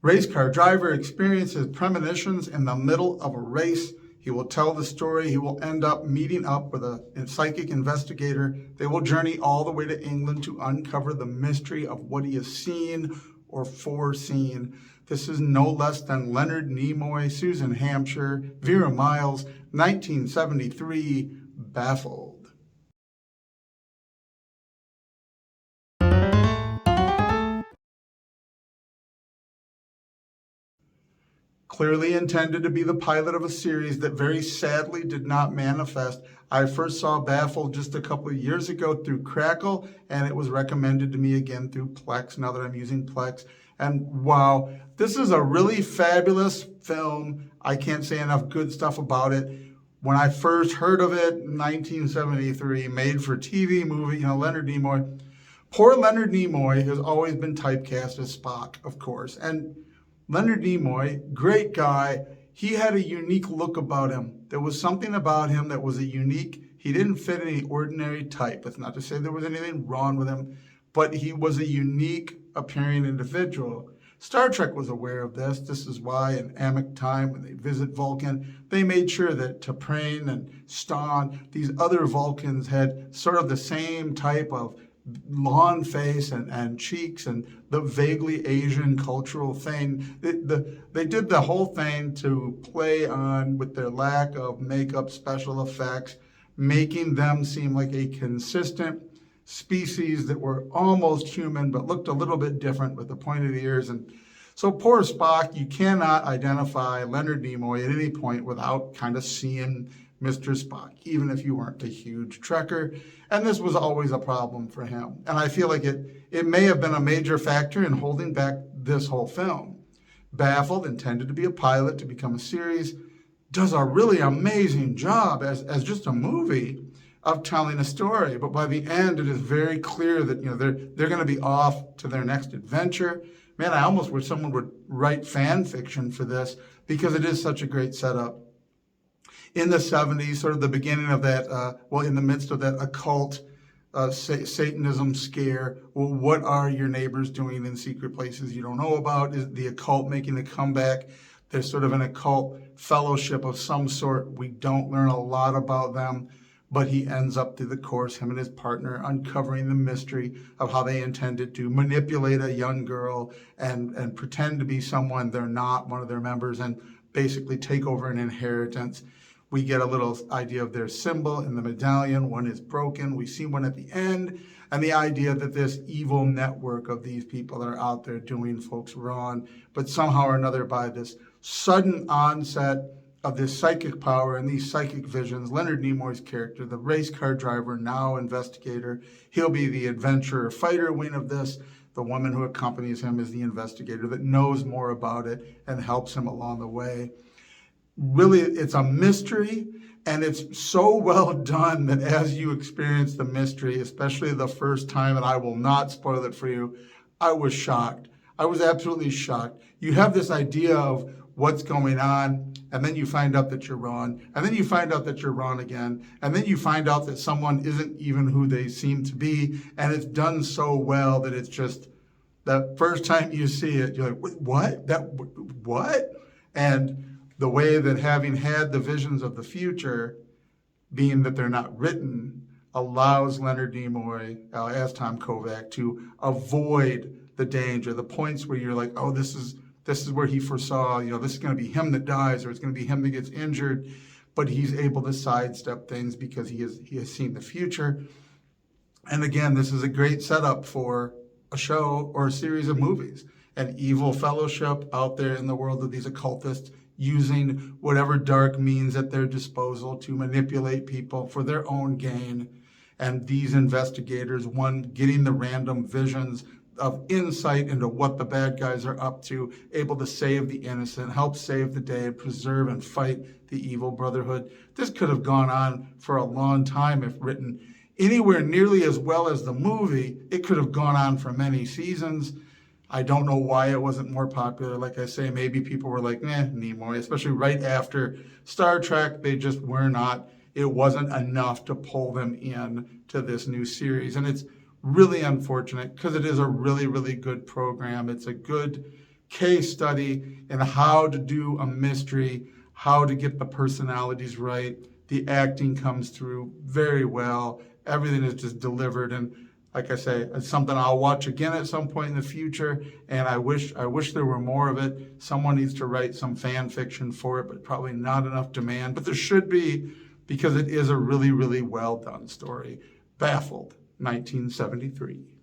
Race car driver experiences premonitions in the middle of a race. He will tell the story. He will end up meeting up with a psychic investigator. They will journey all the way to England to uncover the mystery of what he has seen or foreseen. This is no less than Leonard Nimoy, Susan Hampshire, Vera Miles, 1973, Baffled. Clearly intended to be the pilot of a series that very sadly did not manifest. I first saw Baffled just a couple of years ago through Crackle, and it was recommended to me again through Plex, now that I'm using Plex. And wow, this is a really fabulous film. I can't say enough good stuff about it. When I first heard of it, 1973, made for TV movie, Leonard Nimoy. Poor Leonard Nimoy has always been typecast as Spock, of course. And Leonard Nimoy, great guy. He had a unique look about him. There was something about him that was he didn't fit any ordinary type. That's not to say there was anything wrong with him, but he was a unique appearing individual. Star Trek was aware of this. This is why in Amok Time, when they visit Vulcan, they made sure that T'Pring and Ston, these other Vulcans, had sort of the same type of long face and cheeks and the vaguely Asian cultural thing. They did the whole thing to play on with their lack of makeup, special effects, making them seem like a consistent species that were almost human but looked a little bit different with the pointed ears. And so poor Spock, you cannot identify Leonard Nimoy at any point without kind of seeing Mr. Spock, even if you weren't a huge Trekker. And this was always a problem for him. And I feel like it may have been a major factor in holding back this whole film. Baffled, intended to be a pilot to become a series, does a really amazing job as just a movie of telling a story. But by the end, it is very clear that they're going to be off to their next adventure. Man, I almost wish someone would write fan fiction for this because it is such a great setup. In the 70s, sort of the beginning of that, in the midst of that occult Satanism scare, well, what are your neighbors doing in secret places you don't know about? Is the occult making a comeback? There's sort of an occult fellowship of some sort. We don't learn a lot about them, but he ends up through the course, him and his partner, uncovering the mystery of how they intended to manipulate a young girl and pretend to be someone they're not, one of their members, and basically take over an inheritance. We get a little idea of their symbol in the medallion. One is broken. We see one at the end. And the idea that this evil network of these people that are out there doing folks wrong, but somehow or another by this sudden onset of this psychic power and these psychic visions, Leonard Nimoy's character, the race car driver, now investigator, he'll be the adventurer fighter wing of this. The woman who accompanies him is the investigator that knows more about it and helps him along the way. Really, it's a mystery, and it's so well done that as you experience the mystery, especially the first time, and I will not spoil it for you, I was shocked. I was absolutely shocked. You have this idea of what's going on, and then you find out that you're wrong, and then you find out that you're wrong again, and then you find out that someone isn't even who they seem to be, and it's done so well that it's just, the first time you see it, you're like, what? What? And the way that having had the visions of the future, being that they're not written, allows Leonard Nimoy, as Tom Kovac, to avoid the danger, the points where you're like, oh, this is where he foresaw, this is going to be him that dies, or it's going to be him that gets injured, but he's able to sidestep things because he has seen the future. And again, this is a great setup for a show or a series of movies. An evil fellowship out there in the world of these occultists, using whatever dark means at their disposal to manipulate people for their own gain. And these investigators, one, getting the random visions of insight into what the bad guys are up to, able to save the innocent, help save the day, preserve and fight the evil brotherhood. This could have gone on for a long time if written anywhere nearly as well as the movie. It could have gone on for many seasons. I don't know why it wasn't more popular. Like I say, maybe people were like, Nimoy, especially right after Star Trek, they just were not, it wasn't enough to pull them in to this new series. And it's really unfortunate because it is a really, really good program. It's a good case study in how to do a mystery, how to get the personalities right. The acting comes through very well. Everything is just delivered, and like I say, it's something I'll watch again at some point in the future, and I wish there were more of it. Someone needs to write some fan fiction for it, but probably not enough demand. But there should be, because it is a really, really well done story. Baffled, 1973.